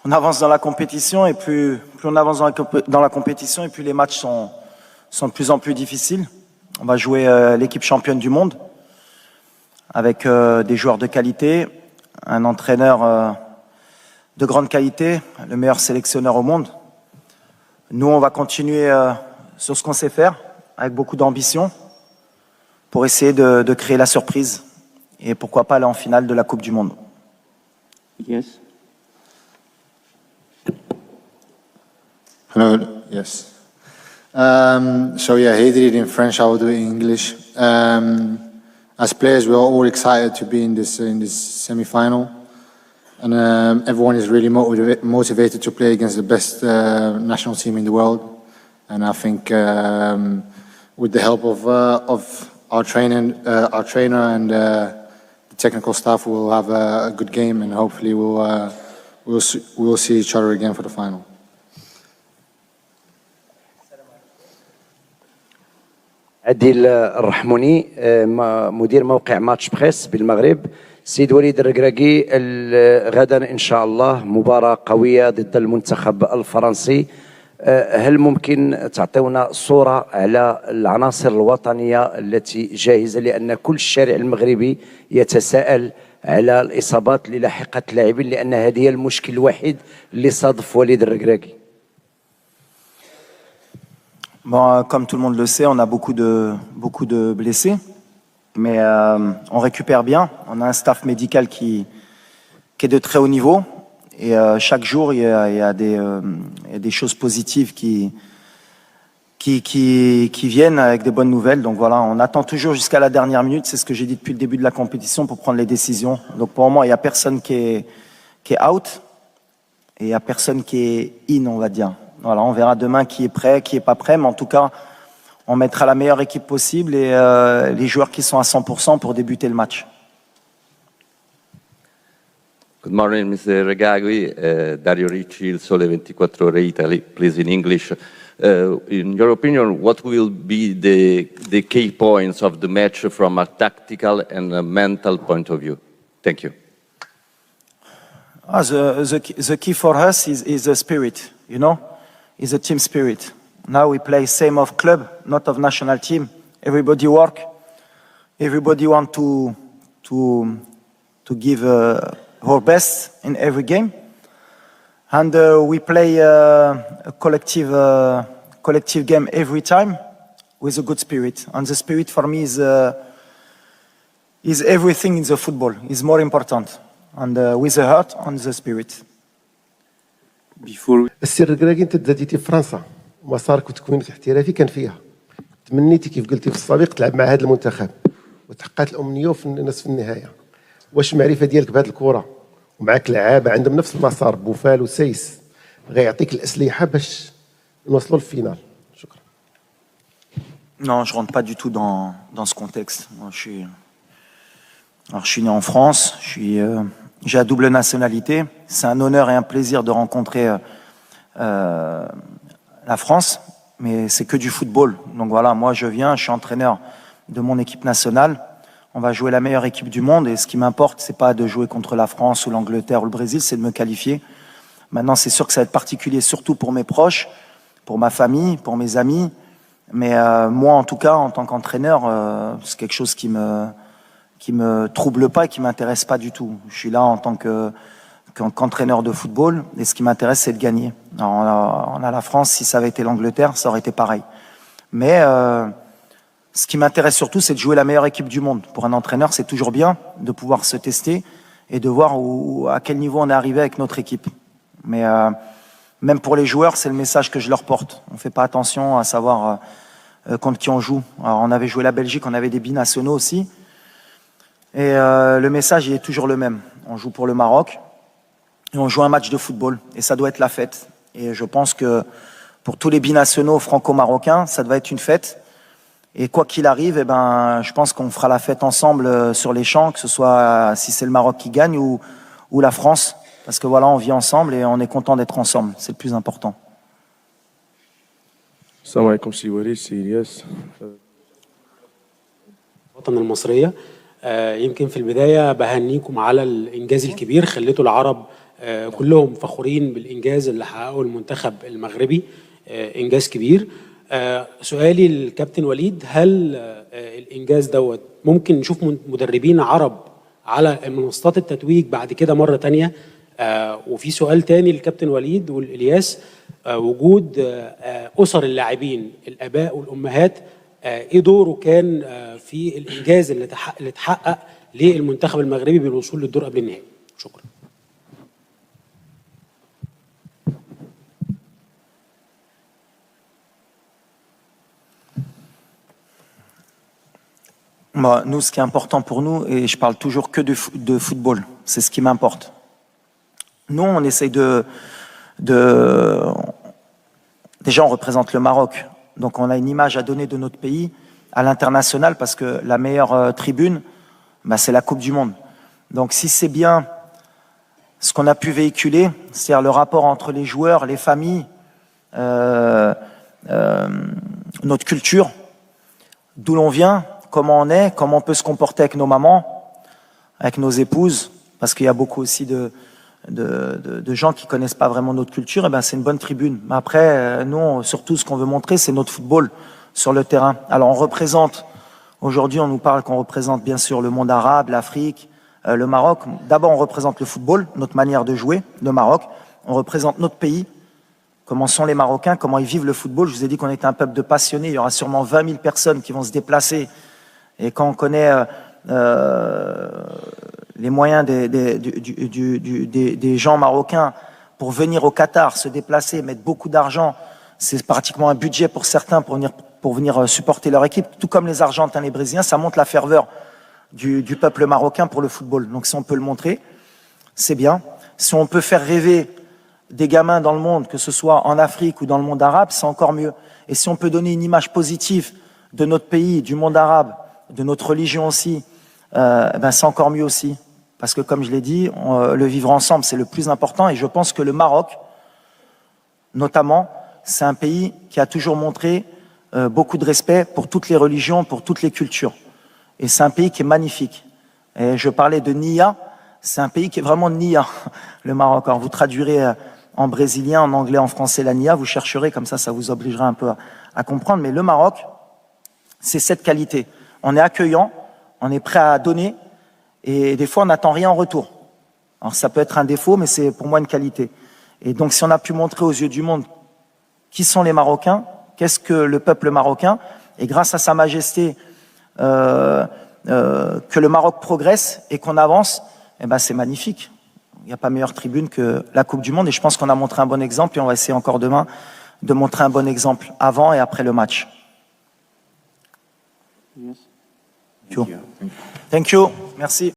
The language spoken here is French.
on avance dans la compétition et plus on avance dans la compétition et plus les matchs sont de plus en plus difficiles. On va jouer l'équipe championne du monde avec des joueurs de qualité, un entraîneur de grande qualité, le meilleur sélectionneur au monde. Nous, on va continuer sur ce qu'on sait faire, avec beaucoup d'ambition, pour essayer de créer la surprise et pourquoi pas aller en finale de la Coupe du Monde. Yes. Hello. Yes. So yeah, he did it in French. I will do it in English. As players, we are all excited to be in this semi-final, and everyone is really motivated to play against the best national team in the world. And I think with the help of our trainer and the technical staff, we'll have a good game, and hopefully we'll see each other again for the final. عادل الرحموني مدير موقع ماتش بريس بالمغرب. سيد وليد الركراكي، غدا إن شاء الله مباراة قوية ضد المنتخب الفرنسي. هل ممكن تعطيونا صورة على العناصر الوطنية التي جاهزة، لأن كل الشارع المغربي يتساءل على الإصابات اللي لاحقت اللاعبين، لأن هذه هي المشكل الوحيد اللي صادف وليد الركراكي. Bon, comme tout le monde le sait, on a beaucoup de blessés, mais on récupère bien. On a un staff médical qui est de très haut niveau, et chaque jour il y a des choses positives qui viennent avec des bonnes nouvelles. Donc voilà, on attend toujours jusqu'à la dernière minute. C'est ce que j'ai dit depuis le début de la compétition pour prendre les décisions. Donc pour le moment, il n'y a personne qui est out et il n'y a personne qui est in, on va dire. Voilà, on verra demain qui est prêt, qui est pas prêt, mais en tout cas, on mettra la meilleure équipe possible et les joueurs qui sont à 100% pour débuter le match. Good morning, Mr. Regragui. Dario Ricci, Il Sole 24 Ore Italy, please in English. In your opinion, what will be the key points of the match from a tactical and a mental point of view? Thank you. The key for us is the spirit, you know? Is a team spirit. Now we play same of club, not of national team. Everybody work. Everybody want to give our best in every game, and we play a collective game every time with a good spirit. And the spirit for me is everything in the football. Is more important, and with the heart and the spirit. السر الكراكي انت تزاديتي في فرنسا، مسارك وتكوينك الاحترافي كان فيها. تمنيتي كيف قلتي في السابق تلعب مع هذا المنتخب، وتحققت الامنيه في نصف النهايه. واش المعرفه ديالك بهذه الكره ومعك لعابه عندهم نفس المسار، بوفال وسيس، غيعطيك الاسلحه باش نوصلوا للفينال؟ شكرا. Non, je rentre pas du tout dans ce contexte. Moi, je suis né en France, j'ai la double nationalité. C'est un honneur et un plaisir de rencontrer la France, mais c'est que du football. Donc voilà, moi je suis entraîneur de mon équipe nationale. On va jouer la meilleure équipe du monde et ce qui m'importe, c'est pas de jouer contre la France ou l'Angleterre ou le Brésil, c'est de me qualifier. Maintenant, c'est sûr que ça va être particulier, surtout pour mes proches, pour ma famille, pour mes amis. Mais moi, en tout cas, en tant qu'entraîneur, c'est quelque chose qui me trouble pas et qui m'intéresse pas du tout. Je suis là en tant qu'entraîneur de football et ce qui m'intéresse, c'est de gagner. Alors, on a la France, si ça avait été l'Angleterre, ça aurait été pareil. Mais ce qui m'intéresse surtout, c'est de jouer la meilleure équipe du monde. Pour un entraîneur, c'est toujours bien de pouvoir se tester et de voir à quel niveau on est arrivé avec notre équipe. Mais même pour les joueurs, c'est le message que je leur porte. On ne fait pas attention à savoir contre qui on joue. Alors, on avait joué la Belgique, on avait des binationaux aussi. Et le message, il est toujours le même. On joue pour le Maroc et on joue un match de football. Et ça doit être la fête. Et je pense que pour tous les binationaux franco-marocains, ça doit être une fête. Et quoi qu'il arrive, eh ben, je pense qu'on fera la fête ensemble sur les champs, que ce soit si c'est le Maroc qui gagne ou la France. Parce que voilà, on vit ensemble et on est content d'être ensemble. C'est le plus important. السلام عليكم سي وليد سي إلياس. الوطن المصرية، يمكن في البداية بهنيكم على الإنجاز الكبير، خليتوا العرب كلهم فخورين بالإنجاز اللي حققه المنتخب المغربي، إنجاز كبير. سؤالي للكابتن وليد، هل الإنجاز دوت ممكن نشوف مدربين عرب على منصات التتويج بعد كده مرة تانية؟ وفي سؤال تاني للكابتن وليد والإلياس، وجود أسر اللاعبين الآباء والأمهات، إيه دوره كان في الإنجاز اللي اتحقق للمنتخب المغربي بالوصول للدور قبل النهائي؟ شكرا. Moi, nous, ce qui est important pour nous, et je parle toujours que de football, c'est ce qui m'importe. Nous, on essaye Déjà, on représente le Maroc, donc on a une image à donner de notre pays à l'international, parce que la meilleure tribune, c'est la Coupe du Monde. Donc si c'est bien ce qu'on a pu véhiculer, c'est-à-dire le rapport entre les joueurs, les familles, notre culture, d'où l'on vient, comment on est, comment on peut se comporter avec nos mamans, avec nos épouses, parce qu'il y a beaucoup aussi de gens qui connaissent pas vraiment notre culture, et c'est une bonne tribune. Mais après, nous, surtout, ce qu'on veut montrer, c'est notre football sur le terrain. Alors, on représente, aujourd'hui, on nous parle qu'on représente bien sûr le monde arabe, l'Afrique, le Maroc. D'abord, on représente le football, notre manière de jouer, le Maroc. On représente notre pays, comment sont les Marocains, comment ils vivent le football. Je vous ai dit qu'on était un peuple de passionnés. Il y aura sûrement 20 000 personnes qui vont se déplacer. Et quand on connaît les moyens des gens marocains pour venir au Qatar, se déplacer, mettre beaucoup d'argent, c'est pratiquement un budget pour certains pour venir supporter leur équipe, tout comme les Argentins, les Brésiliens, ça montre la ferveur du peuple marocain pour le football. Donc si on peut le montrer, c'est bien. Si on peut faire rêver des gamins dans le monde, que ce soit en Afrique ou dans le monde arabe, c'est encore mieux. Et si on peut donner une image positive de notre pays, du monde arabe, de notre religion aussi, c'est encore mieux aussi. Parce que comme je l'ai dit, le vivre ensemble, c'est le plus important. Et je pense que le Maroc, notamment, c'est un pays qui a toujours montré beaucoup de respect pour toutes les religions, pour toutes les cultures. Et c'est un pays qui est magnifique. Et je parlais de Nia, c'est un pays qui est vraiment Nia, le Maroc. Alors vous traduirez en brésilien, en anglais, en français la Nia, vous chercherez, comme ça vous obligera un peu à comprendre. Mais le Maroc, c'est cette qualité. On est accueillant, on est prêt à donner, et des fois on n'attend rien en retour. Alors ça peut être un défaut, mais c'est pour moi une qualité. Et donc si on a pu montrer aux yeux du monde qui sont les Marocains, qu'est-ce que le peuple marocain, et grâce à Sa Majesté, que le Maroc progresse et qu'on avance, c'est magnifique. Il n'y a pas meilleure tribune que la Coupe du Monde, et je pense qu'on a montré un bon exemple, et on va essayer encore demain de montrer un bon exemple avant et après le match. Yes. Thank you. Merci.